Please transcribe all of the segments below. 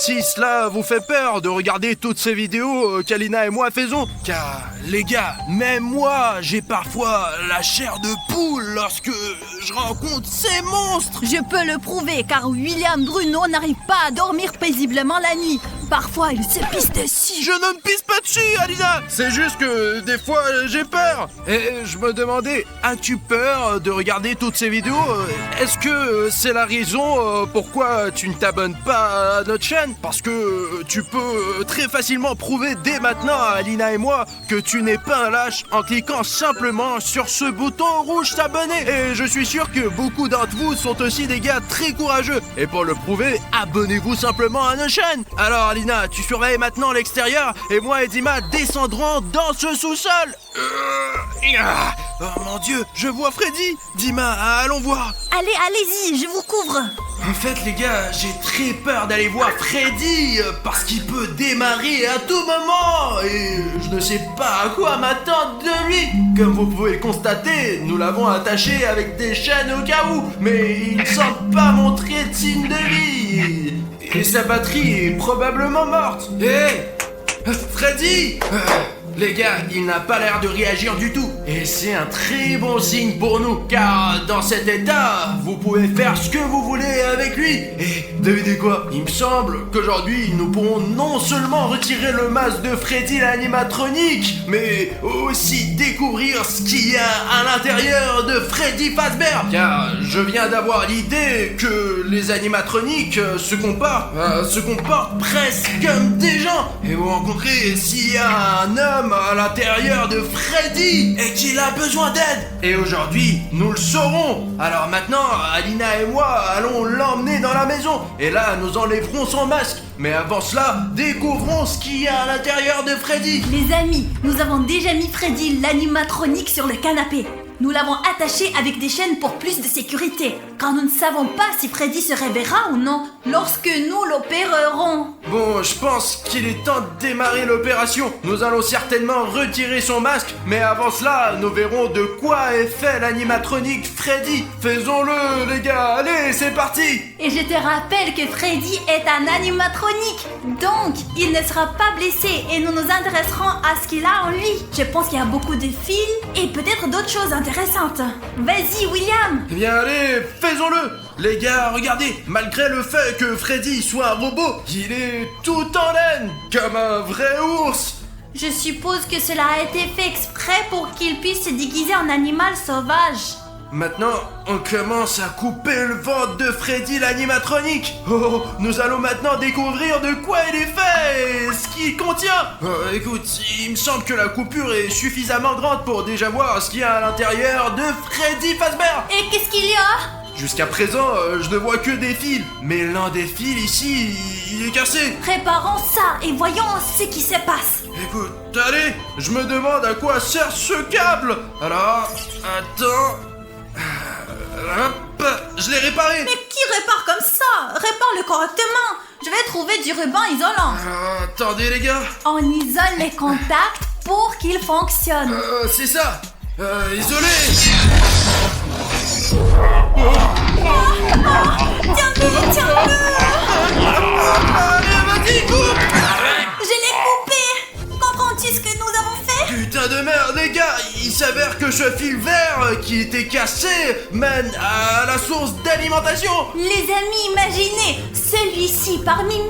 Si cela vous fait peur de regarder toutes ces vidéos qu'Alina et moi faisons, car les gars, même moi, j'ai parfois la chair de poule lorsque je rencontre ces monstres. Je peux le prouver car William Bruno n'arrive pas à dormir paisiblement la nuit. Parfois, il se pisse dessus. Je ne me pisse pas dessus, Alina. C'est juste que des fois, j'ai peur. Et je me demandais, as-tu peur de regarder toutes ces vidéos? Est-ce que c'est la raison pourquoi tu ne t'abonnes pas à notre chaîne? Parce que tu peux très facilement prouver dès maintenant à Alina et moi que tu n'es pas un lâche en cliquant simplement sur ce bouton rouge s'abonner. Et je suis sûr que beaucoup d'entre vous sont aussi des gars très courageux. Et pour le prouver, abonnez-vous simplement à notre chaîne. Alors Alina, tu surveilles maintenant l'extérieur et moi et Dima descendrons dans ce sous-sol. Oh mon Dieu, je vois Freddy. Dima, allons voir. Allez-y, je vous couvre. En fait les gars, j'ai très peur d'aller voir Freddy parce qu'il peut démarrer à tout moment et je ne sais pas à quoi m'attendre de lui. Comme vous pouvez le constater, nous l'avons attaché avec des chaînes au cas où, mais il ne semble pas montrer de signe de vie. Et sa batterie est probablement morte. Hé Freddy les gars, il n'a pas l'air de réagir du tout. Et c'est un très bon signe pour nous, car dans cet état, vous pouvez faire ce que vous voulez avec lui. Et devinez quoi? Il me semble qu'aujourd'hui, nous pourrons non seulement retirer le masque de Freddy l'animatronique, mais aussi découvrir ce qu'il y a à l'intérieur de Freddy Fazbear. Car je viens d'avoir l'idée que les animatroniques se comportent presque comme des gens. Et vous rencontrez s'il y a un homme à l'intérieur de Freddy et qu'il a besoin d'aide. Et aujourd'hui, nous le saurons. Alors maintenant, Alina et moi allons l'emmener dans la maison. Et là, nous enlèverons son masque. Mais avant cela, découvrons ce qu'il y a à l'intérieur de Freddy. Les amis, nous avons déjà mis Freddy l'animatronique sur le canapé. Nous l'avons attaché avec des chaînes pour plus de sécurité, car nous ne savons pas si Freddy se réveillera ou non lorsque nous l'opérerons. Bon, je pense qu'il est temps de démarrer l'opération. Nous allons certainement retirer son masque, mais avant cela, nous verrons de quoi est fait l'animatronique Freddy. Faisons-le, les gars, allez, c'est parti. Et je te rappelle que Freddy est un animatronique, donc il ne sera pas blessé et nous nous intéresserons à ce qu'il a en lui. Je pense qu'il y a beaucoup de fils et peut-être d'autres choses intéressantes. Vas-y, William. Eh bien, allez, faisons-le. Les gars, regardez, malgré le fait que Freddy soit un robot, il est tout en laine, comme un vrai ours. Je suppose que cela a été fait exprès pour qu'il puisse se déguiser en animal sauvage. Maintenant, on commence à couper le ventre de Freddy l'animatronique. Oh, nous allons maintenant découvrir de quoi il est fait et ce qu'il contient. Écoute, il me semble que la coupure est suffisamment grande pour déjà voir ce qu'il y a à l'intérieur de Freddy Fazbear. Et qu'est-ce qu'il y a? Jusqu'à présent, je ne vois que des fils. Mais l'un des fils ici, il est cassé. Préparons ça et voyons ce qui se passe. Écoute, allez, je me demande à quoi sert ce câble. Alors, attends... Hop, je l'ai réparé. Mais qui répare comme ça? Répare-le correctement. Je vais trouver du ruban isolant. Attendez les gars. On isole les contacts pour qu'ils fonctionnent. C'est ça. Isolé. Tiens-le, tiens-le. Allez, vas-y, coupe. Je l'ai coupé. Comprends-tu ce que nous avons fait? Putain de merde, les gars. Il s'avère que ce fil vert qui était cassé mène à la source d'alimentation. Les amis, imaginez, celui-ci parmi 1000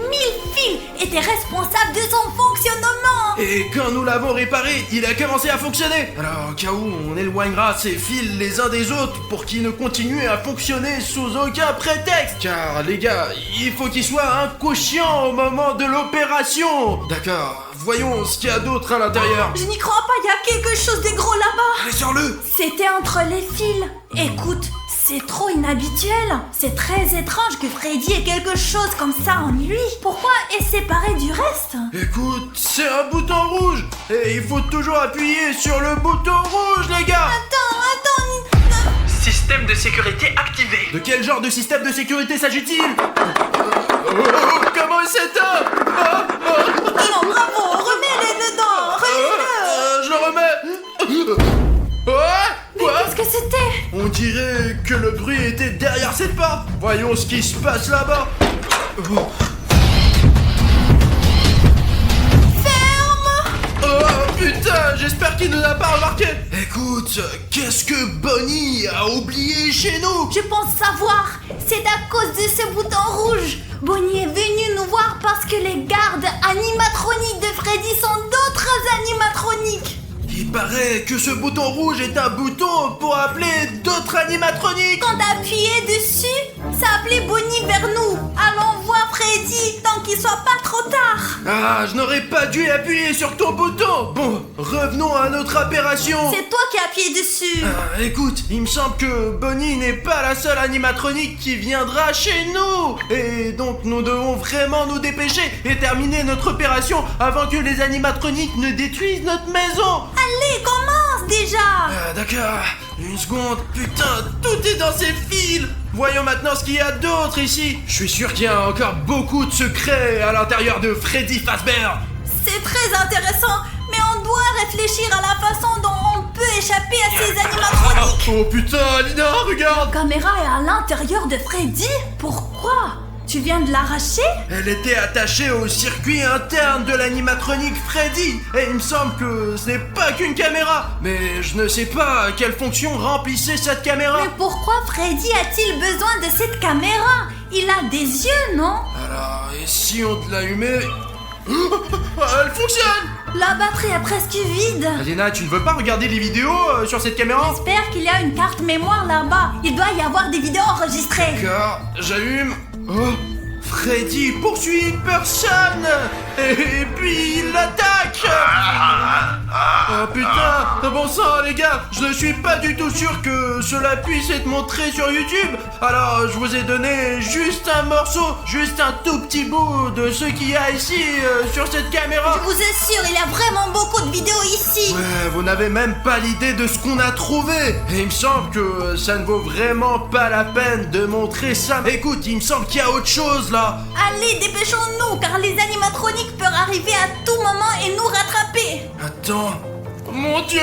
fils était responsable de son fonctionnement. Et quand nous l'avons réparé, il a commencé à fonctionner. Alors au cas où, on éloignera ces fils les uns des autres pour qu'ils ne continuent à fonctionner sous aucun prétexte. Car les gars, il faut qu'ils soient inconscients au moment de l'opération. D'accord. Voyons ce qu'il y a d'autre à l'intérieur. Je n'y crois pas, il y a quelque chose de gros là-bas. Allez, sors-le. C'était entre les fils. Écoute, c'est trop inhabituel. C'est très étrange que Freddy ait quelque chose comme ça en lui. Pourquoi est séparé du reste? Écoute, c'est un bouton rouge. Et il faut toujours appuyer sur le bouton rouge, les gars. Attends. Système de sécurité activé. De quel genre de système de sécurité s'agit-il? Comment il s'éteint? Non, bravo, remets-les dedans. Remets-le. Je le remets. Mais Quoi? qu'est-ce que c'était? On dirait que le bruit était derrière cette porte. Voyons ce qui se passe là-bas. qu'il nous a pas remarqué. Écoute, qu'est-ce que Bonnie a oublié chez nous? Je pense savoir. C'est à cause de ce bouton rouge. Bonnie est venue nous voir parce que les gardes animatroniques de Freddy sont d'autres animatroniques. Il paraît que ce bouton rouge est un bouton pour appeler d'autres animatroniques. Quand t'appuyais dessus, ça appelait Bonnie vers nous. Allons voir Freddy tant qu'il soit pas trop tard. Ah, je n'aurais pas dû appuyer sur ton bouton. Bon, revenons à notre opération. C'est toi qui as appuyé dessus. Écoute, il me semble que Bonnie n'est pas la seule animatronique qui viendra chez nous. Et donc nous devons vraiment nous dépêcher et terminer notre opération avant que les animatroniques ne détruisent notre maison. Allez, commence déjà. D'accord, une seconde, putain, tout est dans ces fils. Voyons maintenant ce qu'il y a d'autre ici. Je suis sûr qu'il y a encore beaucoup de secrets à l'intérieur de Freddy Fazbear. C'est très intéressant, mais on doit réfléchir à la façon dont on peut échapper à ces animatroniques. Oh putain, Alina, regarde. La caméra est à l'intérieur de Freddy? Pourquoi? Tu viens de l'arracher? Elle était attachée au circuit interne de l'animatronique Freddy. Et il me semble que ce n'est pas qu'une caméra. Mais je ne sais pas quelle fonction remplissait cette caméra. Mais pourquoi Freddy a-t-il besoin de cette caméra? Il a des yeux, non? Alors, et si on te l'allumait? Elle fonctionne. La batterie est presque vide. Alina, tu ne veux pas regarder les vidéos sur cette caméra? J'espère qu'il y a une carte mémoire là-bas. Il doit y avoir des vidéos enregistrées. D'accord, j'allume. Oh, Freddy poursuit une personne. Et puis il l'attaque. Oh putain, bon sang les gars, je ne suis pas du tout sûr que cela puisse être montré sur YouTube. Alors je vous ai donné juste un morceau, juste un tout petit bout de ce qu'il y a ici sur cette caméra. Je vous assure, il y a vraiment beaucoup de vidéos ici. Ouais, vous n'avez même pas l'idée de ce qu'on a trouvé. Et il me semble que ça ne vaut vraiment pas la peine de montrer ça. Écoute, il me semble qu'il y a autre chose là. Allez, dépêchons-nous, car les animatroniques peuvent arriver à tout moment et nous rattraper. Attends, mon Dieu,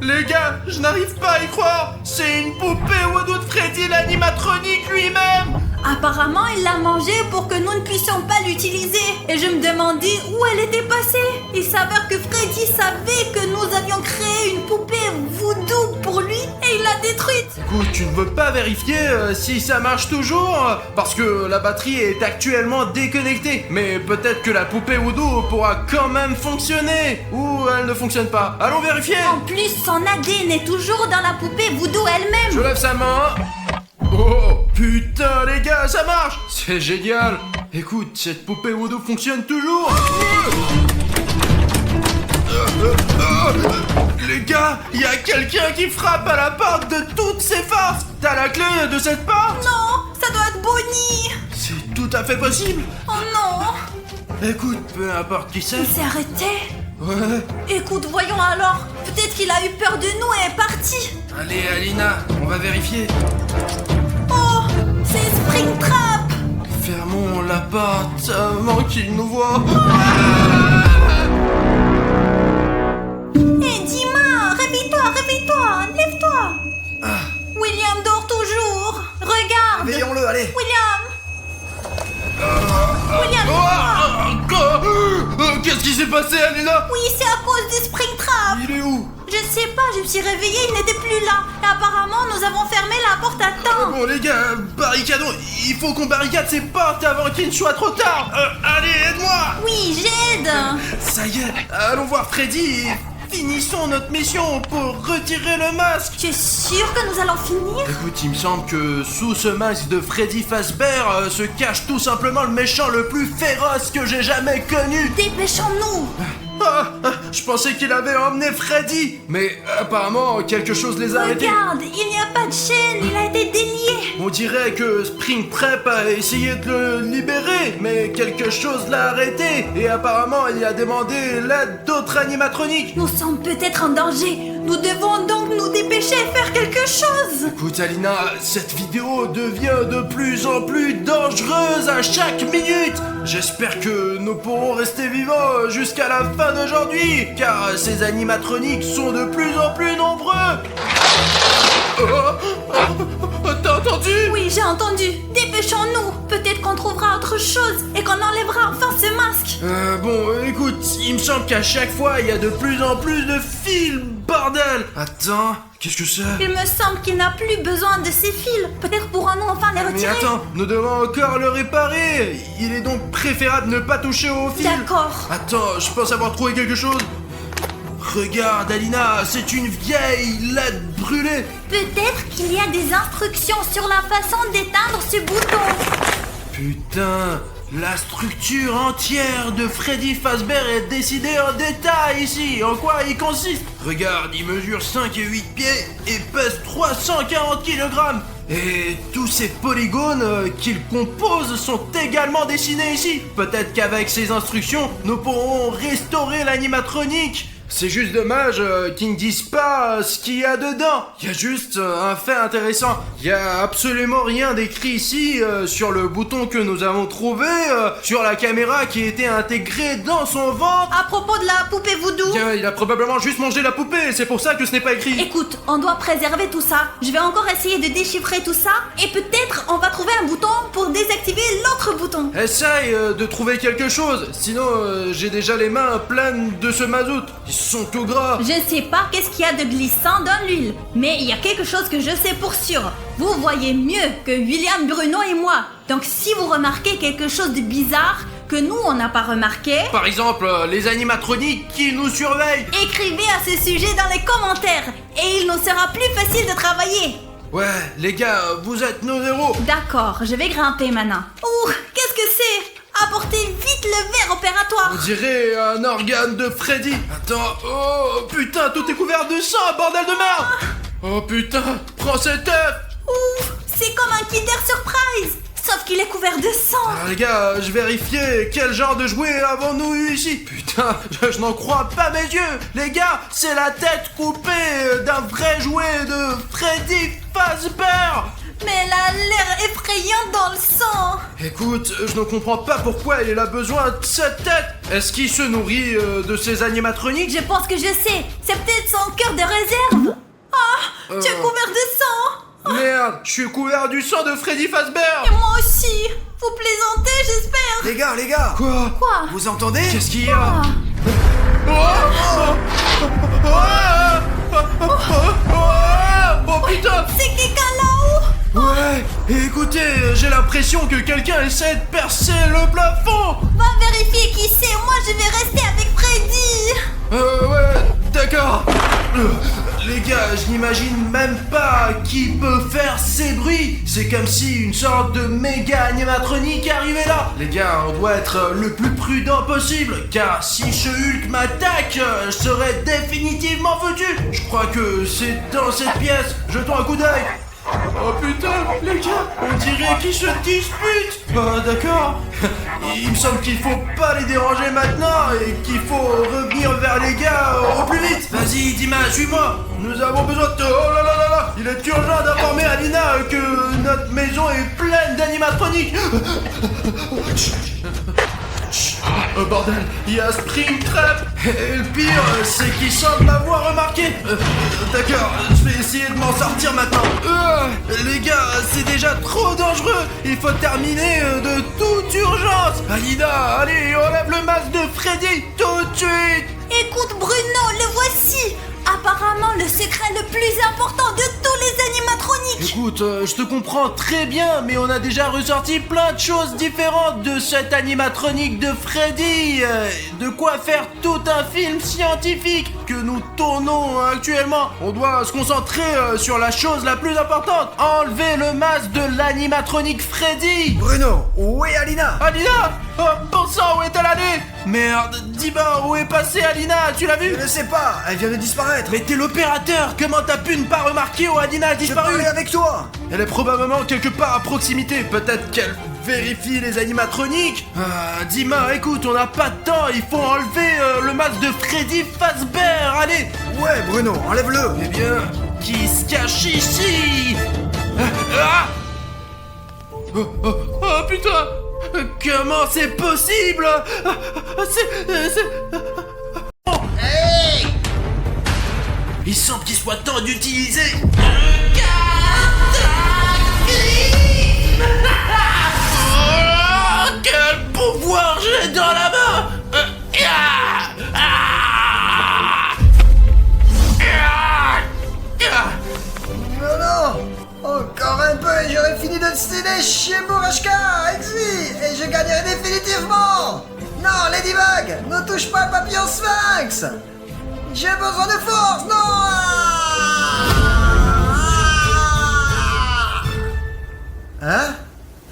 les gars, je n'arrive pas à y croire. C'est une poupée Woodoo de Freddy l'animatronique lui-même. Apparemment, il l'a mangée pour que nous ne puissions pas l'utiliser. Et je me demandais où elle était passée. Il s'avère que Freddy savait que nous avions créé une poupée voodoo pour lui et il l'a détruite. Écoute, tu ne veux pas vérifier si ça marche toujours? Parce que la batterie est actuellement déconnectée. Mais peut-être que la poupée Woodoo pourra quand même fonctionner. Ou elle ne fonctionne pas. Allons vérifier. En plus, son ADN est toujours dans la poupée voodoo elle-même. Je lève sa main. Oh putain les gars, ça marche. C'est génial. Écoute, cette poupée Woodoo fonctionne toujours. Les gars, il y a quelqu'un qui frappe à la porte de toutes ces forces. T'as la clé de cette porte? Non, ça doit être Bonnie. C'est tout à fait possible. Oh non. Écoute, peu importe qui c'est. Il s'est arrêté. Ouais. Écoute, voyons alors. Peut-être qu'il a eu peur de nous et est parti. Allez Alina, on va vérifier. Oh, c'est Springtrap. Fermons la porte avant qu'il nous voie. Hé, Dima, réveille-toi, lève-toi. William dort toujours. Regarde. Veillons-le, allez. William, Qu'est-ce qui s'est passé, Alina? oui, c'est à cause du Springtrap. Il est où? Je sais pas, je me suis réveillée, il n'était plus là. Et apparemment, nous avons fermé la porte à temps. Bon les gars, barricadons. Il faut qu'on barricade ces portes avant qu'il ne soit trop tard. Allez, aide-moi. Oui, j'aide. Ça y est, allons voir Freddy et finissons notre mission pour retirer le masque. Tu es sûr que nous allons finir? Écoute, il me semble que sous ce masque de Freddy Fazbear se cache tout simplement le méchant le plus féroce que j'ai jamais connu. Dépêchons-nous. Je pensais qu'il avait emmené Freddy, mais apparemment quelque chose les a arrêtés. Regarde, il n'y a pas de chaîne, il a été délié. On dirait que Springtrap a essayé de le libérer, mais quelque chose l'a arrêté. Et apparemment, il a demandé l'aide d'autres animatroniques. Nous sommes peut-être en danger. Nous devons donc nous dépêcher et faire quelque chose. Écoute Alina, cette vidéo devient de plus en plus dangereuse à chaque minute. J'espère que nous pourrons rester vivants jusqu'à la fin d'aujourd'hui, car ces animatroniques sont de plus en plus nombreux. T'as entendu? Oui, j'ai entendu. Dépêchons-nous. Peut-être qu'on trouvera autre chose et qu'on enlèvera enfin ce masque. Bon, écoute, il me semble qu'à chaque fois, il y a de plus en plus de fils, bordel. Attends, qu'est-ce que c'est? Il me semble qu'il n'a plus besoin de ces fils. Peut-être pourrons-nous enfin les Mais retirer. attends, nous devons encore le réparer. Il est donc préférable de ne pas toucher aux fils. D'accord. Attends, je pense avoir trouvé quelque chose. Regarde, Alina, c'est une vieille LED brûlée. Peut-être qu'il y a des instructions sur la façon d'éteindre ce bouton. Putain, la structure entière de Freddy Fazbear est décidée en détail ici. En quoi il consiste? Regarde, il mesure 5 et 8 pieds et pèse 340 kg. Et tous ces polygones qu'il compose sont également dessinés ici. Peut-être qu'avec ces instructions, nous pourrons restaurer l'animatronique. C'est juste dommage qu'ils ne disent pas ce qu'il y a dedans. Il y a juste un fait intéressant. Il y a absolument rien d'écrit ici sur le bouton que nous avons trouvé, sur la caméra qui était intégrée dans son ventre. À propos de la poupée voodoo. Tiens, il a probablement juste mangé la poupée, c'est pour ça que ce n'est pas écrit. Écoute, on doit préserver tout ça. Je vais encore essayer de déchiffrer tout ça et peut-être on va trouver un bouton pour désactiver l'autre bouton. Essaye de trouver quelque chose, sinon j'ai déjà les mains pleines de ce mazout. Ils sont tout gras. Je ne sais pas qu'est-ce qu'il y a de glissant dans l'huile, mais il y a quelque chose que je sais pour sûr. Vous voyez mieux que William, Bruno et moi. Donc si vous remarquez quelque chose de bizarre que nous on n'a pas remarqué, Par exemple, les animatroniques qui nous surveillent. écrivez à ce sujet dans les commentaires et il nous sera plus facile de travailler. Ouais, les gars, vous êtes nos héros. D'accord, je vais grimper maintenant. Ouh, qu'est-ce que c'est? Apportez vite le verre opératoire. On dirait un organe de Freddy. Attends, oh putain, tout est couvert de sang, bordel de merde. Oh putain, prends cet œuf. Ouh, c'est comme un Kinder Surprise, sauf qu'il est couvert de sang. Les gars, je vérifiais quel genre de jouet avons-nous eu ici. Putain, je n'en crois pas mes yeux. Les gars, c'est la tête coupée d'un vrai jouet de Freddy Fazbear. Mais elle a l'air effrayante dans le sang. Écoute, je ne comprends pas pourquoi il a besoin de cette tête. Est-ce qu'il se nourrit de ces animatroniques? Je pense que je sais, c'est peut-être son cœur de réserve. Ah, tu es couvert de sang. Merde, je suis couvert du sang de Freddy Fazbear. Et moi aussi. Vous plaisantez, j'espère. Les gars, Quoi? Quoi? vous entendez? Qu'est-ce qu'il y a? Ah. Oh putain! C'est quelqu'un là-haut. Ouais, écoutez, j'ai l'impression que quelqu'un essaie de percer le plafond. Va vérifier qui c'est, moi je vais rester avec Freddy. Ouais, d'accord. Les gars, je n'imagine même pas qui peut faire ces bruits. C'est comme si une sorte de méga animatronique arrivait là. Les gars, on doit être le plus prudent possible, car si ce Hulk m'attaque, je serai définitivement foutu. Je crois que c'est dans cette pièce. Jetons un coup d'œil. Oh putain, les gars, on dirait qu'ils se disputent. D'accord. Il me semble qu'il faut pas les déranger maintenant et qu'il faut revenir vers les gars au plus vite. Vas-y, Dima, suis-moi. Nous avons besoin de... Oh là là là là. Il est urgent d'informer Alina que notre maison est pleine d'animatroniques. Bordel, il y a Springtrap. Et le pire, c'est qu'il semble l'avoir remarqué. D'accord, je vais essayer de m'en sortir maintenant. Les gars, c'est déjà trop dangereux. Il faut terminer de toute urgence. Alina, allez, enlève le masque de Freddy tout de suite. Écoute Bruno, le voici. Apparemment le secret le plus important de tous les animatroniques. Écoute, je te comprends très bien, mais on a déjà ressorti plein de choses différentes de cette animatronique de Freddy. De quoi faire tout un film scientifique que nous tournons actuellement. On doit se concentrer sur la chose la plus importante. Enlever le masque de l'animatronique Freddy. Bruno, où est Alina? Alina! Oh, bon sang, où est-elle allée? Merde, dis-moi, où est passée Alina? Tu l'as vue? Je ne sais pas, elle vient de disparaître. Mais t'es l'opérateur! Comment t'as pu ne pas remarquer où Alina a Je disparu? parlais avec toi. Elle est probablement quelque part à proximité. Peut-être qu'elle vérifie les animatroniques. Dima, écoute, on n'a pas de temps. Il faut enlever le masque de Freddy Fazbear. Allez! Ouais, Bruno, enlève-le. Eh bien, qui se cache ici? Oh putain! Comment c'est possible? Il semble qu'il soit temps d'utiliser... Quel pouvoir j'ai dans la main! Ladybug, ne touche pas le papillon sphinx. J'ai besoin de force, non. Hein?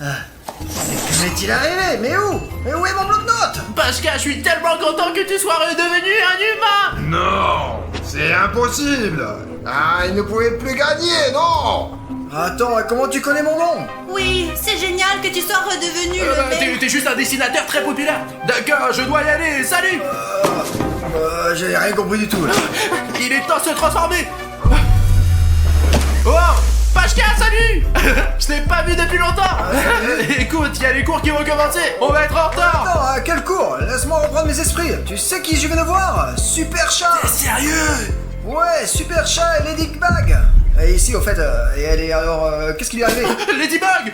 Mais qu'est-il arrivé? Mais où est mon bloc-notes? Pascal, je suis tellement content que tu sois redevenu un humain. Non, c'est impossible. Ah, il ne pouvait plus gagner, non. Attends, comment tu connais mon nom? Oui, c'est génial que tu sois redevenu le bel... T'es juste un dessinateur très populaire. D'accord, je dois y aller, salut. J'ai rien compris du tout là. Il est temps de se transformer. Oh, Pachka, salut. Je t'ai pas vu depuis longtemps. Écoute, il y a les cours qui vont commencer. On va être en retard. Attends, quel cours? Laisse-moi reprendre mes esprits. Tu sais qui je viens de voir? Super Chat. T'es sérieux? Ouais, Super Chat et Ladybug. Et ici, au fait, et elle est alors... qu'est-ce qui lui est arrivé? Ladybug.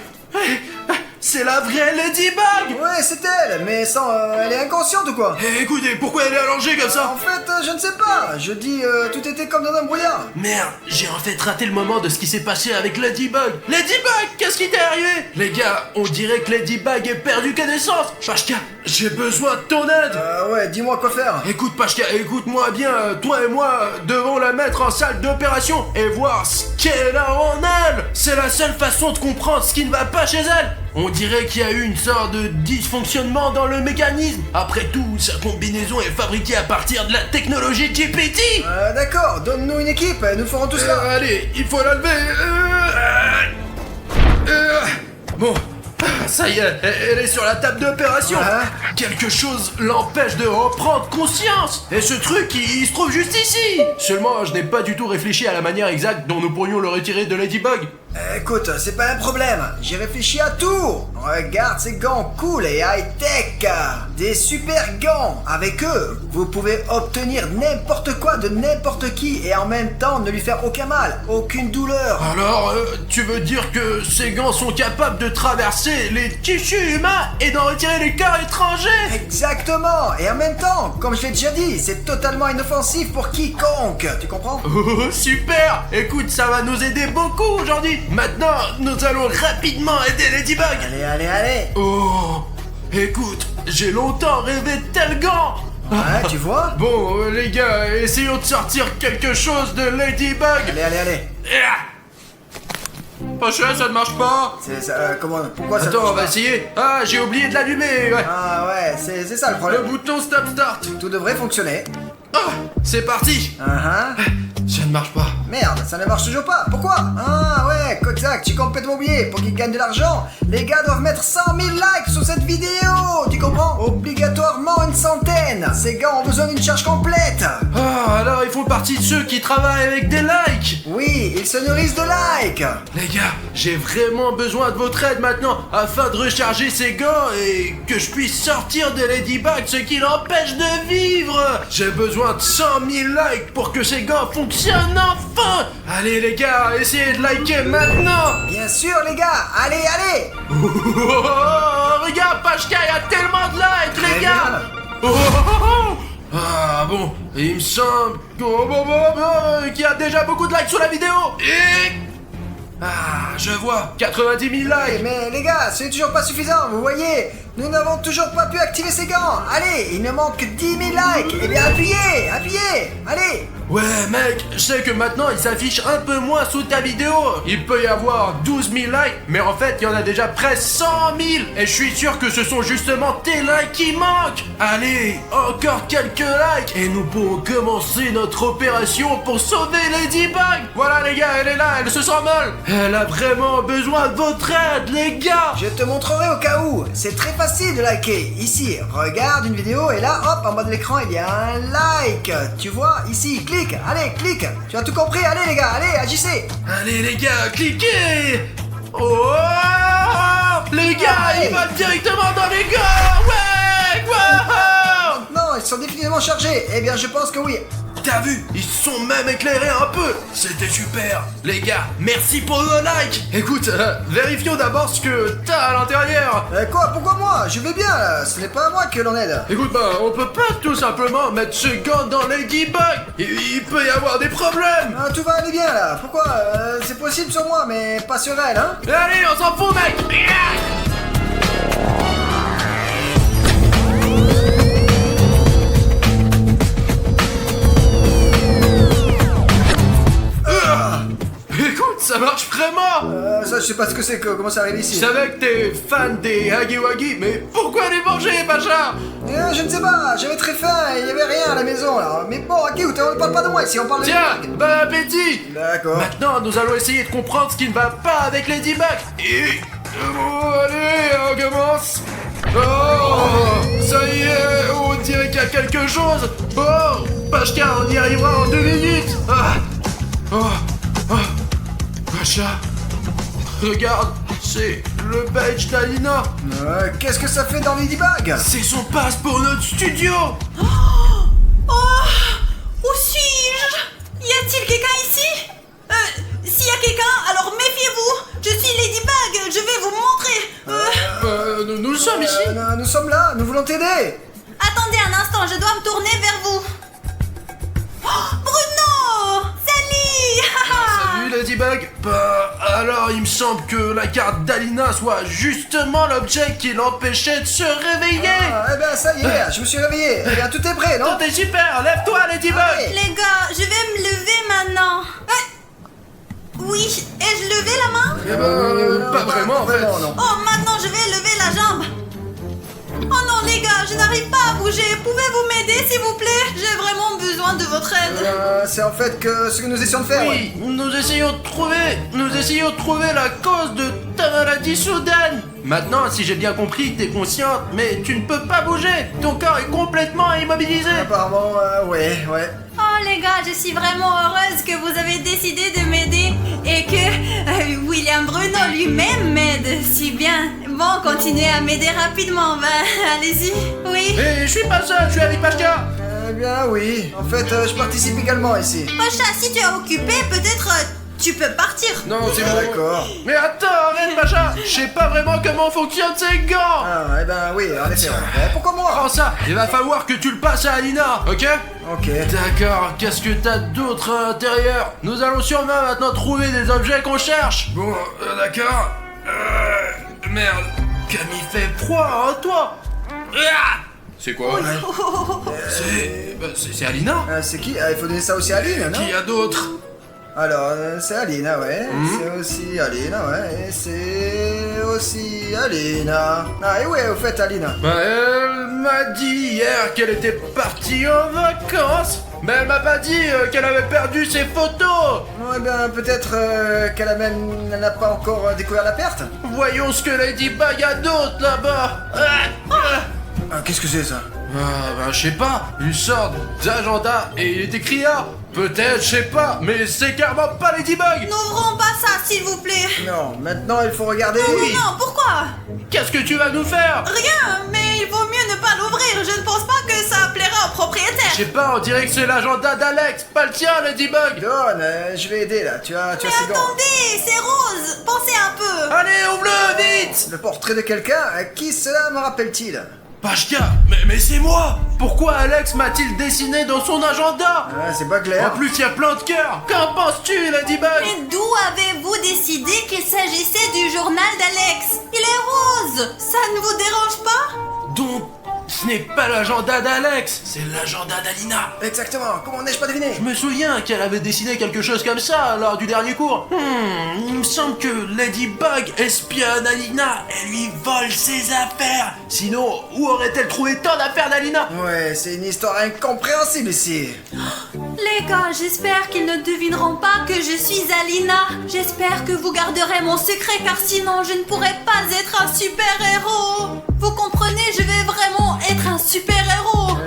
C'est la vraie Ladybug. Ouais, c'est elle, mais sans... elle est inconsciente ou quoi? Écoutez, pourquoi elle est allongée comme ça? En fait, je ne sais pas. Je dis, tout était comme dans un brouillard. Merde, j'ai en fait raté le moment de ce qui s'est passé avec Ladybug. Ladybug, qu'est-ce qui t'est arrivé? Les gars, on dirait que Ladybug est perdu connaissance. Pachka, j'ai besoin de ton aide. Ouais, dis-moi quoi faire. Écoute Pachka, écoute-moi bien, toi et moi devons la mettre en salle d'opération et voir ce qu'elle a en elle. C'est la seule façon de comprendre ce qui ne va pas chez elle. On dirait qu'il y a eu une sorte de dysfonctionnement dans le mécanisme. Après tout, sa combinaison est fabriquée à partir de la technologie GPT. D'accord, donne-nous une équipe, nous ferons tout cela. Allez, il faut la lever. Bon, ça y est, elle est sur la table d'opération. Quelque chose l'empêche de reprendre conscience. Et ce truc, il se trouve juste ici. Seulement, je n'ai pas du tout réfléchi à la manière exacte dont nous pourrions le retirer de Ladybug. Écoute, c'est pas un problème, j'ai réfléchi à tout. Regarde ces gants cool et high-tech. Des super gants. Avec eux, vous pouvez obtenir n'importe quoi de n'importe qui et en même temps ne lui faire aucun mal, aucune douleur. Alors, tu veux dire que ces gants sont capables de traverser les tissus humains et d'en retirer les corps étrangers? Exactement. Et en même temps, comme je l'ai déjà dit, c'est totalement inoffensif pour quiconque. Tu comprends? Oh, super. Écoute, ça va nous aider beaucoup aujourd'hui. Maintenant, nous allons rapidement aider Ladybug. Allez. Oh, écoute, j'ai longtemps rêvé de tel gant. Ouais, tu vois? Bon, les gars, essayons de sortir quelque chose de Ladybug. Allez. Prochain, ça ne marche pas. C'est ça, comment? Pourquoi ça? Attends, on va essayer. Ah, j'ai oublié de l'allumer. Ouais. Ah ouais, c'est ça le Le problème. bouton stop start. Tout devrait fonctionner. Ah, c'est parti. Ça ne marche pas. Merde, ça ne marche toujours pas. Pourquoi? Ah ouais, Kozak, j'ai complètement oublié. Pour qu'ils gagnent de l'argent, les gars doivent mettre 100 000 likes sur cette vidéo. Tu comprends? Obligatoirement une centaine. Ces gars ont besoin d'une charge complète. Ah, alors ils font partie de ceux qui travaillent avec des likes. Oui, ils se nourrissent de likes. Les gars, j'ai vraiment besoin de votre aide maintenant afin de recharger ces gants et que je puisse sortir de Ladybug ce qui l'empêche de vivre. J'ai besoin de 100 000 likes pour que ces gants fonctionnent enfin. Allez les gars, essayez de liker maintenant. Bien sûr les gars, allez. Oh, regarde Pachka, il y a tellement de likes les Très gars. bien. Ah bon, il me semble qu'il y a déjà beaucoup de likes sur la vidéo. Et... Ah, je vois, 90 000 likes. Mais les gars, c'est toujours pas suffisant, vous voyez. Nous n'avons toujours pas pu activer ces gants. Allez, il nous manque 10 000 likes. Eh bien appuyez, allez. Ouais mec, je sais que maintenant il s'affiche un peu moins sous ta vidéo. Il peut y avoir 12 000 likes, mais en fait il y en a déjà presque 100 000. Et je suis sûr que ce sont justement tes likes qui manquent. Allez, encore quelques likes et nous pourrons commencer notre opération pour sauver Ladybug. Voilà les gars, elle est là, elle se sent mal. Elle a vraiment besoin de votre aide les gars. Je te montrerai au cas où. C'est très facile de liker. Ici, regarde une vidéo et là, hop, en bas de l'écran, il y a un like. Tu vois, ici, clique. Allez, clique. Tu as tout compris. Allez les gars, allez, agissez. Allez les gars, cliquez. Oh, les gars, Allez. ils vont directement dans les gars. Ouais, wow. Non, ils sont définitivement chargés. Eh bien, je pense que oui. T'as vu, ils se sont même éclairés un peu. C'était super. Les gars, merci pour le like. Écoute, vérifions d'abord ce que t'as à l'intérieur. Quoi? Pourquoi moi? Je vais bien là. Ce n'est pas à moi que l'on aide. Écoute, on peut pas tout simplement mettre ce gant dans Ladybug. Il peut y avoir des problèmes. Ah, tout va aller bien là. Pourquoi? C'est possible sur moi, mais pas sur elle, hein? Allez, on s'en fout, mec. vraiment? Ça, je sais pas ce que c'est, comment ça arrive Je ici. savais que t'es fan des Huggy Wuggy, mais pourquoi les manger, Pacha? Je ne sais pas, j'avais très faim et il y avait rien à la maison là. Mais bon, ok, on ne parle pas de moi ici, on parle de... Tiens, bon appétit! D'accord. Maintenant, nous allons essayer de comprendre ce qui ne va pas avec Ladybug. Et... Bon, allez, on commence. Oh, ça y est, on dirait qu'il y a quelque chose. Oh, Pachka, on y arrivera en 2 minutes. Ah. Oh, oh. Pacha, regarde, c'est le badge d'Alina. Qu'est-ce que ça fait dans Ladybug? C'est son passe pour notre studio. Oh, où suis-je? Y a-t-il quelqu'un ici? S'il y a quelqu'un, alors méfiez-vous. Je suis Ladybug, je vais vous montrer. Nous sommes ici. Nous sommes là, nous voulons t'aider. Attendez un instant, je dois me tourner vers vous. Oh, Bruno! Salut! Salut Ladybug. Bah alors il me semble que la carte d'Alina soit justement l'objet qui l'empêchait de se réveiller. Eh ben ça y est, je me suis réveillé. Eh bien tout est prêt, non? Tout est super, lève-toi Ladybug. Allez. Les gars, je vais me lever maintenant. Oui, ai-je levé la main? Pas vraiment en fait. non. Oh, maintenant je vais lever la jambe. Oh non les gars, je n'arrive pas à bouger. Pouvez-vous m'aider s'il vous plaît? J'ai vraiment besoin de votre aide. C'est en fait que ce que nous essayons de faire. Oui, nous essayons de trouver la cause de ta maladie soudaine. Maintenant, si j'ai bien compris, t'es consciente, mais tu ne peux pas bouger. Ton corps est complètement immobilisé. Apparemment, ouais. Oh les gars, je suis vraiment heureuse que vous avez décidé de m'aider et que William Bruno lui-même m'aide si bien. Bon, continuez à m'aider rapidement, allez-y. Oui. Et je suis pas seul, je suis avec Pachka. Eh bien oui, en fait je participe également ici. Pacha, si tu es occupé, peut-être tu peux partir. Non, c'est bon. D'accord. Mais attends, arrête Pacha. Je sais pas vraiment comment fonctionnent ces gants. Eh ben oui, en effet. Pourquoi moi? Prends ça, il va falloir que tu le passes à Alina, ok? Ok. D'accord, qu'est-ce que t'as d'autre à l'intérieur? Nous allons sûrement maintenant trouver des objets qu'on cherche. Bon, d'accord. Merde, comme il fait froid, hein, toi? C'est quoi? C'est Alina? C'est qui? Il faut donner ça aussi à Aline, non? Qui y a d'autre? Alors, c'est Alina, ouais. C'est aussi Alina, ouais. Et c'est aussi Alina. Ah, et ouais, au fait, Alina. Bah, elle m'a dit hier qu'elle était partie en vacances. Mais elle m'a pas dit qu'elle avait perdu ses photos. Eh bien, peut-être elle n'a pas encore découvert la perte. Voyons ce que Ladybug a d'autre là-bas. Qu'est-ce que c'est ça? Je sais pas, une sorte d'agenda et il est écrit là. Peut-être, je sais pas, mais c'est carrément pas Ladybug. N'ouvrons pas ça, s'il vous plaît. Non, maintenant il faut regarder. Oui. Non, pourquoi? Qu'est-ce que tu vas nous faire? Rien, mais il vaut mieux ne pas l'ouvrir. Je ne pense pas que ça plaira au propriétaire. Je sais pas, on dirait que c'est l'agenda d'Alex, pas le tien Ladybug. Donne, je vais aider là. Tu as Mais ces gants. attendez, c'est rose. Pensez un peu. Allez, ouvre-le vite. Le portrait de quelqu'un, qui cela me rappelle-t-il? Pachka, mais c'est moi. Pourquoi Alex m'a-t-il dessiné dans son agenda? C'est pas clair. En plus, il y a plein de cœurs. Qu'en penses-tu, Ladybug? Mais d'où avez-vous décidé qu'il s'agissait du journal d'Alex? Il est rose. Ça ne vous dérange pas? Donc, ce n'est pas l'agenda d'Alex, c'est l'agenda d'Alina. Exactement, comment n'ai-je pas deviné? Je me souviens qu'elle avait dessiné quelque chose comme ça lors du dernier cours. Il me semble que Ladybug espionne Alina et lui vole ses affaires. Sinon, où aurait-elle trouvé tant d'affaires d'Alina? Ouais, c'est une histoire incompréhensible ici. Les gars, j'espère qu'ils ne devineront pas que je suis Alina. J'espère que vous garderez mon secret car sinon je ne pourrai pas être un super-héros. Vous comprenez, je vais vraiment être un super-héros.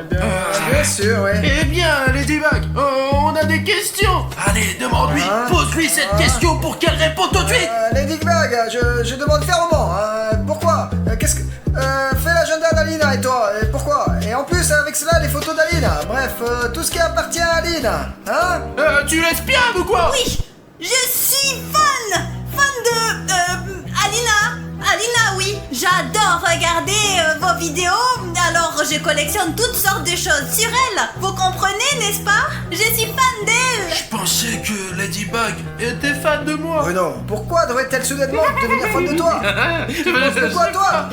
Bien sûr, ouais. Eh bien, Ladybug, on a des questions. Allez, demande-lui, pose-lui cette question pour qu'elle réponde tout de suite. Ladybug, je demande fermement. Pourquoi? Qu'est-ce que... fais l'agenda d'Alina et toi, et pourquoi? Et en plus, avec cela, les photos d'Alina. Bref, tout ce qui appartient à Alina. Hein? Tu l'espionnes ou quoi? Oui, je suis fan de Alina. Alina, oui, j'adore regarder vos vidéos, alors je collectionne toutes sortes de choses sur elle. Vous comprenez, n'est-ce pas? Je suis fan d'elle. Je pensais que Ladybug était fan de moi. Bruno, pourquoi devrait-elle soudainement devenir fan de toi? Pourquoi toi?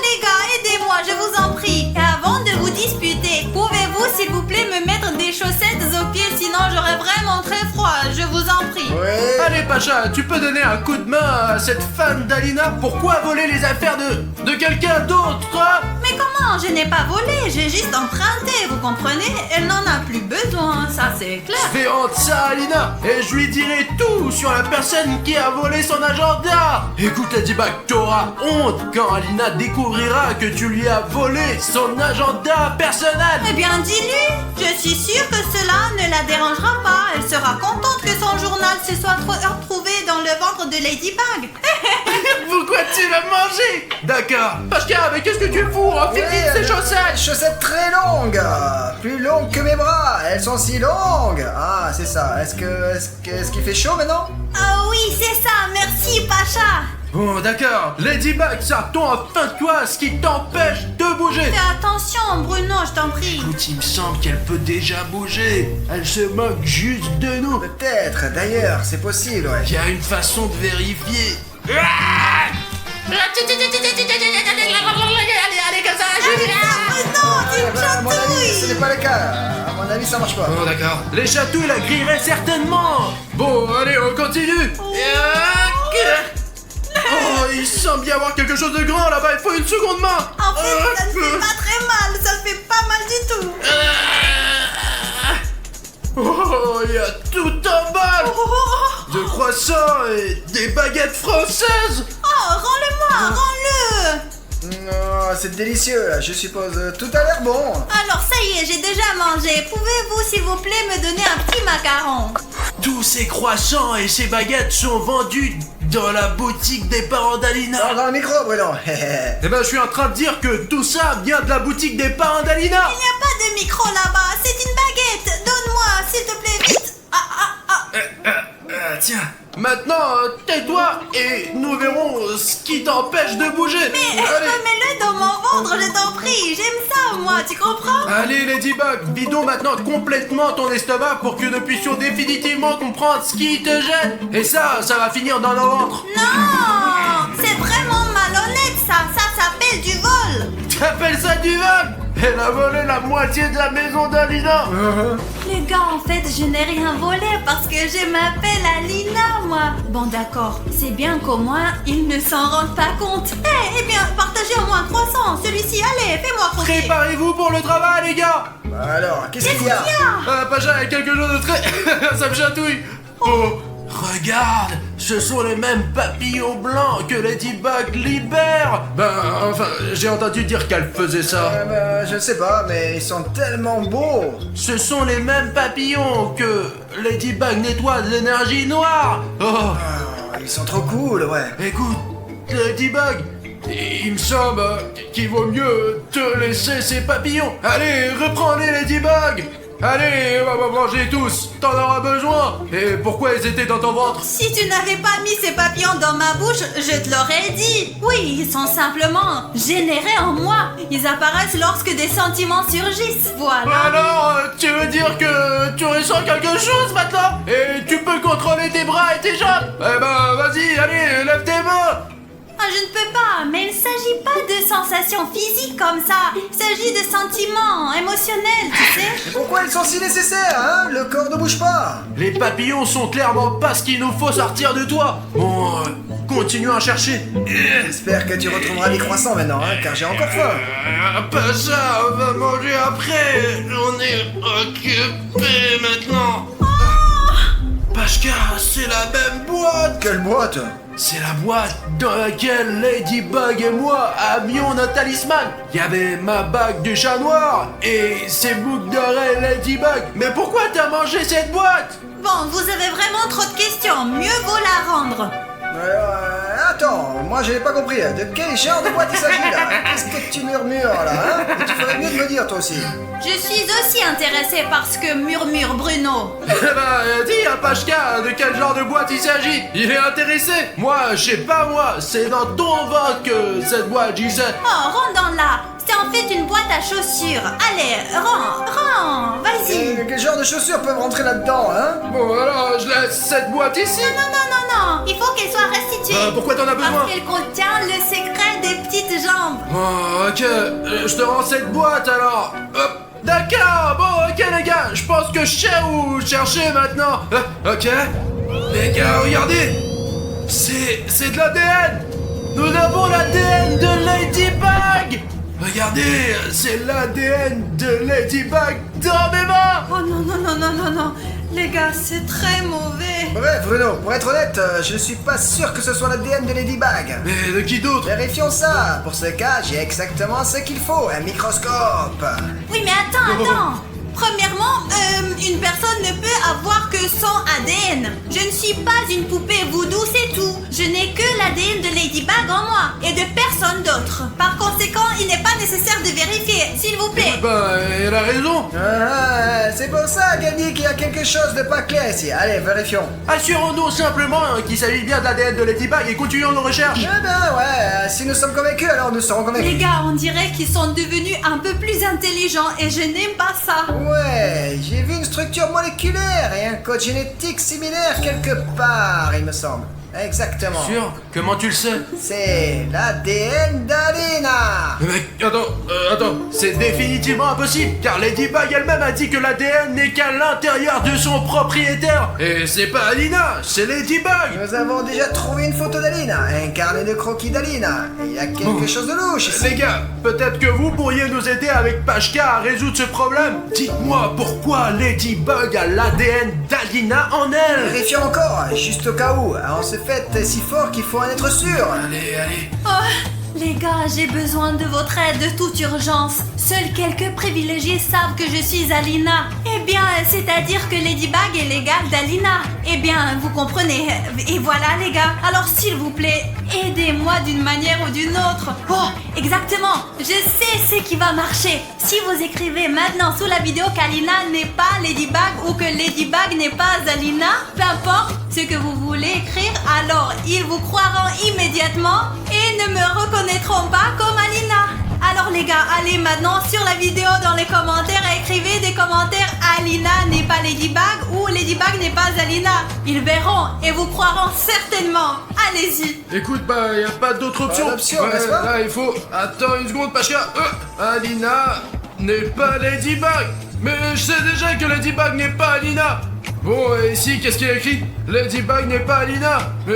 Les gars, aidez-moi, je vous en prie. Et avant de vous disputer, pouvez-vous s'il vous plaît me mettre des chaussettes aux pieds, sinon j'aurai vraiment très froid, je vous en prie. Ouais. Allez, Pacha, tu peux donner un coup de main à cette fan d'Alina? Pourquoi voler les affaires de quelqu'un d'autre, hein? Mais comment? Je n'ai pas volé, j'ai juste emprunté, vous comprenez? Elle n'en a plus besoin, ça c'est clair. Je vais rendre ça à Alina et je lui dirai tout sur la personne qui a volé son agenda. Écoute Ladybug, t'auras honte quand Alina découvrira que tu lui as volé son agenda personnel. Eh bien dis-lui, je suis sûre que cela ne la dérangera pas. Elle sera contente que son journal se soit retrouvé dans le ventre de Ladybug. Pourquoi tu l'as mangé? D'accord. Pachka, mais qu'est-ce que tu fous? Enfile-t-il ces chaussettes? Chaussettes très longues, plus longues que mes bras. Elles sont si longues. Ah, c'est ça. Est-ce qu'il fait chaud maintenant? Ah oui, c'est ça, merci Pacha. Bon, d'accord. Ladybug, sort-on enfin de toi ce qui t'empêche de bouger? Fais attention Bruno, je t'en prie. Écoute, il me semble qu'elle peut déjà bouger. Elle se moque juste de nous. Peut-être, d'ailleurs, c'est possible, ouais. Il y a une façon de vérifier. Allez, comme ça, Bruno, tu me À mon avis, ce chatouilles. n'est pas le cas. À mon avis, ça marche pas. Bon, d'accord. Les chatouilles la grilleraient certainement. Bon, allez, on continue. Oh, il semble y avoir quelque chose de grand là-bas. Il faut une seconde main. En fait, ça ne fait pas très mal, ça ne fait pas mal du tout. Oh, il y a tout un bal de croissants et des baguettes françaises. Oh, rends-le-moi, rends-le. Oh, c'est délicieux, là, je suppose. Tout a l'air bon. Alors ça y est, j'ai déjà mangé. Pouvez-vous s'il vous plaît me donner un petit macaron? Tous ces croissants et ces baguettes sont vendus dans la boutique des parents d'Alina. Dans le micro, Bruno. Eh ben, je suis en train de dire que tout ça vient de la boutique des parents d'Alina. Il n'y a pas de micro là-bas, c'est une baguette. Donne-moi, s'il te plaît, vite. Tiens, maintenant, tais-toi et nous verrons ce qui t'empêche de bouger. Mais Allez. remets-le dans mon ventre, je t'en prie. J'aime ça, moi, tu comprends? Allez Ladybug, vidons maintenant complètement ton estomac pour que nous puissions définitivement comprendre ce qui te gêne. Et ça va finir dans nos ventres. Non, c'est vraiment malhonnête ça. Ça s'appelle du vol. T'appelles ça du vol? Elle a volé la moitié de la maison d'Alina. Les gars, en fait, je n'ai rien volé parce que je m'appelle Alina, moi. Bon, d'accord, c'est bien qu'au moins, ils ne s'en rendent pas compte. Eh bien, partagez au moins un croissant. Celui-ci, allez, fais-moi croquer. Préparez-vous pour le travail les gars. Alors, qu'est-ce qu'il y a? Pacha, il y a quelque chose de très... ça me chatouille. Oh, regarde, ce sont les mêmes papillons blancs que Ladybug libère. Ben, enfin, j'ai entendu dire qu'elle faisait ça. Je sais pas, mais ils sont tellement beaux. Ce sont les mêmes papillons que Ladybug nettoie de l'énergie noire. Oh, Ah, ils sont trop cool, ouais. écoute, Ladybug, il me semble qu'il vaut mieux te laisser ces papillons. Allez, reprends-les Ladybug. Allez, on va manger tous, t'en auras besoin. Et pourquoi ils étaient dans ton ventre? Si tu n'avais pas mis ces papillons dans ma bouche, je te l'aurais dit. Oui, ils sont simplement générés en moi. Ils apparaissent lorsque des sentiments surgissent. Voilà. Alors, tu veux dire que tu ressens quelque chose maintenant? Et tu peux contrôler tes bras et tes jambes? Eh ben, vas-y, allez, lève tes mains. Ah, je ne peux pas, mais il ne s'agit pas de sensations physiques comme ça. Il s'agit de sentiments émotionnels, tu sais. Pourquoi ils sont si nécessaires, hein? Le corps ne bouge pas. Les papillons sont clairement pas ce qu'il nous faut sortir de toi. Bon, continuons à chercher. J'espère que tu retrouveras les croissants maintenant, hein, car j'ai encore faim. Pas ça, on va manger après. On est occupé maintenant. Pachka, c'est la même boîte. Quelle boîte? C'est la boîte dans laquelle Ladybug et moi avions notre talisman. Il y avait ma bague du chat noir et ses boucles d'oreilles Ladybug. Mais pourquoi t'as mangé cette boîte? Bon, vous avez vraiment trop de questions. Mieux vaut la rendre. Attends, moi je n'ai pas compris. De quel genre de boîte il s'agit là? Qu'est-ce que tu murmures là, hein? Et tu ferais mieux de me dire toi aussi. Je suis aussi intéressée par ce que murmure Bruno. Eh ben, dis à Pachka de quel genre de boîte il s'agit. Il est intéressé. Moi, je sais pas moi. C'est dans ton ventre que cette boîte, j'y sais. Oh, rentre dans là. C'est en fait une boîte à chaussures. Allez, rends, vas-y. Quel genre de chaussures peuvent rentrer là-dedans, hein? Bon, alors, je laisse cette boîte ici. Non. Il faut qu'elle soit restituée. Pourquoi t'en as besoin? Parce qu'elle contient le secret des petites jambes. Oh, ok, je te rends cette boîte alors. Hop, d'accord, bon, ok les gars, je pense que je sais où chercher maintenant. Ok, Les gars, regardez. C'est de l'ADN. Nous avons l'ADN de Ladybug. Regardez, c'est l'ADN de Ladybug dans mes mains. Oh non, non, non, non, non, non. Les gars, c'est très mauvais. Bref, Bruno, pour être honnête, je ne suis pas sûr que ce soit l'ADN de Ladybug. Mais de qui d'autre? Vérifions ça. Pour ce cas, j'ai exactement ce qu'il faut, un microscope. Oui, mais attends. Premièrement, une personne ne peut avoir que son ADN. Je ne suis pas une poupée voodoo, c'est tout. Je n'ai que l'ADN de Ladybug en moi et de personne d'autre. Par conséquent, il n'est pas nécessaire de vérifier, s'il vous plaît. Bah, elle a raison. C'est pour ça, Gagny, qu'il y a quelque chose de pas clair ici. Allez, vérifions. Assurons-nous simplement qu'il s'agit bien de l'ADN de Ladybug et continuons nos recherches. Ah ben ouais, si nous sommes convaincus, alors nous serons convaincus. Les gars, on dirait qu'ils sont devenus un peu plus intelligents et je n'aime pas ça. Ouais, j'ai vu une structure moléculaire et un code génétique similaire quelque part, il me semble. Exactement. Sûr? Comment tu le sais? C'est l'ADN d'Alina. Mais attends, c'est définitivement impossible, car Ladybug elle-même a dit que l'ADN n'est qu'à l'intérieur de son propriétaire. Et c'est pas Alina, c'est Ladybug. Nous avons déjà trouvé une photo d'Alina, un carnet de croquis d'Alina. Il y a quelque chose de louche ici. Les gars, peut-être que vous pourriez nous aider avec Pashka à résoudre ce problème. Dites-moi pourquoi Ladybug a l'ADN d'Alina en elle. Vérifions encore, juste au cas où. On se fait si fort qu'il faut en être sûr. Allez. Oh, les gars, j'ai besoin de votre aide de toute urgence. Seuls quelques privilégiés savent que je suis Alina. Eh bien, c'est-à-dire que Ladybug est l'égale d'Alina. Eh bien, vous comprenez. Et voilà, les gars. Alors, s'il vous plaît, aidez-moi d'une manière ou d'une autre. Oh, exactement. Je sais ce qui va marcher. Si vous écrivez maintenant sous la vidéo qu'Alina n'est pas Ladybug ou que Ladybug n'est pas Alina, peu importe ce que vous voulez écrire, alors ils vous croiront immédiatement et ne me reconnaîtront pas comme Alina. Alors les gars, allez maintenant sur la vidéo dans les commentaires et écrivez des commentaires Alina n'est pas Ladybug ou Ladybug n'est pas Alina. Ils verront et vous croiront certainement. Allez-y. Écoute, bah, y a pas d'autre option. Pas d'option, n'est-ce pas? Là, il faut... Attends une seconde, Pashka. Alina n'est pas Ladybug. Mais je sais déjà que Ladybug n'est pas Alina. Bon, et ici, qu'est-ce qu'il y a écrit? Ladybug n'est pas Alina. Mais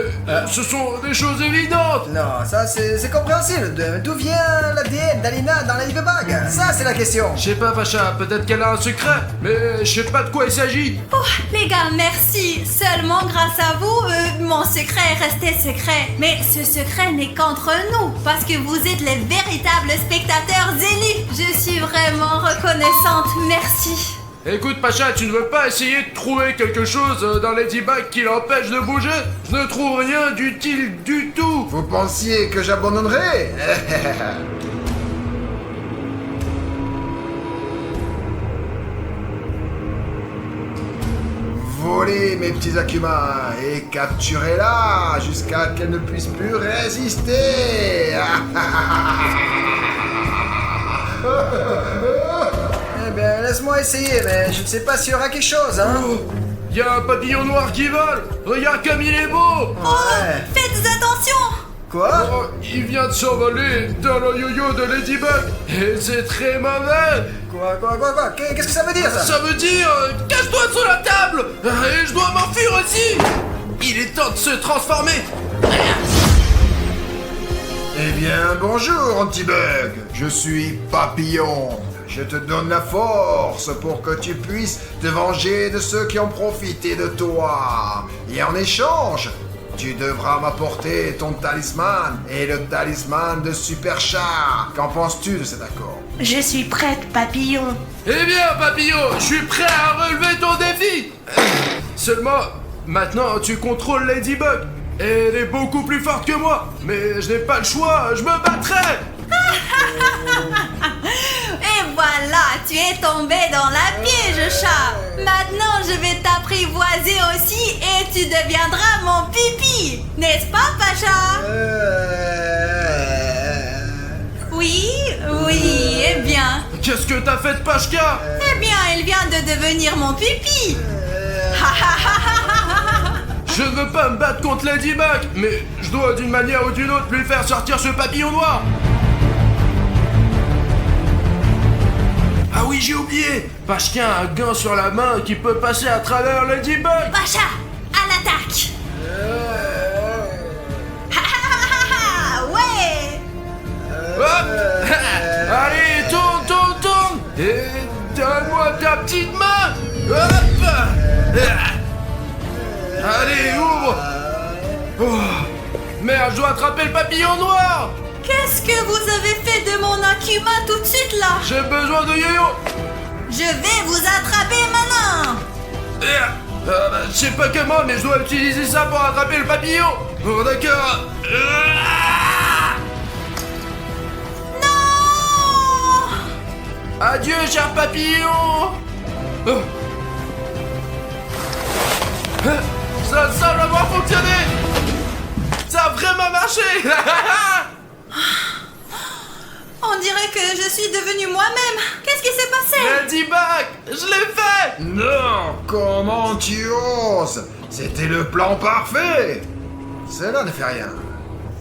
ce sont des choses évidentes. Non, ça c'est compréhensible. D'où vient l'ADN d'Alina dans Ladybug? Ça c'est la question. Je sais pas, Pacha, peut-être qu'elle a un secret, mais je sais pas de quoi il s'agit. Oh, les gars, merci. Seulement grâce à vous, mon secret est resté secret. Mais ce secret n'est qu'entre nous, parce que vous êtes les véritables spectateurs élus. Je suis vraiment reconnaissante. Merci. Écoute, Pacha, tu ne veux pas essayer de trouver quelque chose dans Ladybug qui l'empêche de bouger? Je ne trouve rien d'utile du tout. Vous pensiez que j'abandonnerais? Volez mes petits Akuma et capturez-la jusqu'à qu'elle ne puisse plus résister. Eh bien, laisse-moi essayer, mais je ne sais pas s'il y aura quelque chose, hein. Il y a un papillon noir qui vole. Regarde comme il est beau. Ouais. Faites attention. Quoi? Oh, il vient de s'envoler dans le yo-yo de Ladybug. Et c'est très mauvais. Quoi? Qu'est-ce que ça veut dire, ça? Ça veut dire, cache-toi sous la table. Et je dois m'enfuir aussi. Il est temps de se transformer. Eh bien, bonjour, Antibug. Je suis Papillon. Je te donne la force pour que tu puisses te venger de ceux qui ont profité de toi. Et en échange, tu devras m'apporter ton talisman et le talisman de Super Chat. Qu'en penses-tu de cet accord? Je suis prête, Papillon. Eh bien, Papillon, je suis prêt à relever ton défi. Seulement, maintenant, tu contrôles Ladybug. Elle est beaucoup plus forte que moi. Mais je n'ai pas le choix, je me battrai. Et voilà, tu es tombé dans la piège, chat. Maintenant, je vais t'apprivoiser aussi et tu deviendras mon pipi. N'est-ce pas, Pacha? Oui, eh bien. Qu'est-ce que t'as fait de Pashka? Eh bien, il vient de devenir mon pipi. Je ne veux pas me battre contre Ladybug, mais je dois d'une manière ou d'une autre lui faire sortir ce papillon noir. Ah oui, j'ai oublié. Pashka a un gant sur la main qui peut passer à travers Ladybug. Pacha, à l'attaque. Allez, tourne, tourne, tourne. Et donne-moi ta petite main. Hop. Allez, ouvre. Oh. Merde, je dois attraper le papillon noir. Qu'est-ce que vous avez fait de mon Akuma tout de suite là? J'ai besoin de yo-yo. Je vais vous attraper maintenant. Je sais pas comment, mais je dois utiliser ça pour attraper le papillon. Oh, d'accord. Non. Adieu, cher papillon. Oh. Ça semble avoir fonctionné. Ça a vraiment marché. On dirait que je suis devenue moi-même. Qu'est-ce qui s'est passé? Ladybug, je l'ai fait. Non, comment tu oses? C'était le plan parfait. Cela ne fait rien.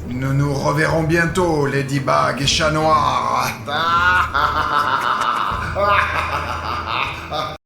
Nous nous reverrons bientôt, Ladybug et Chat Noir.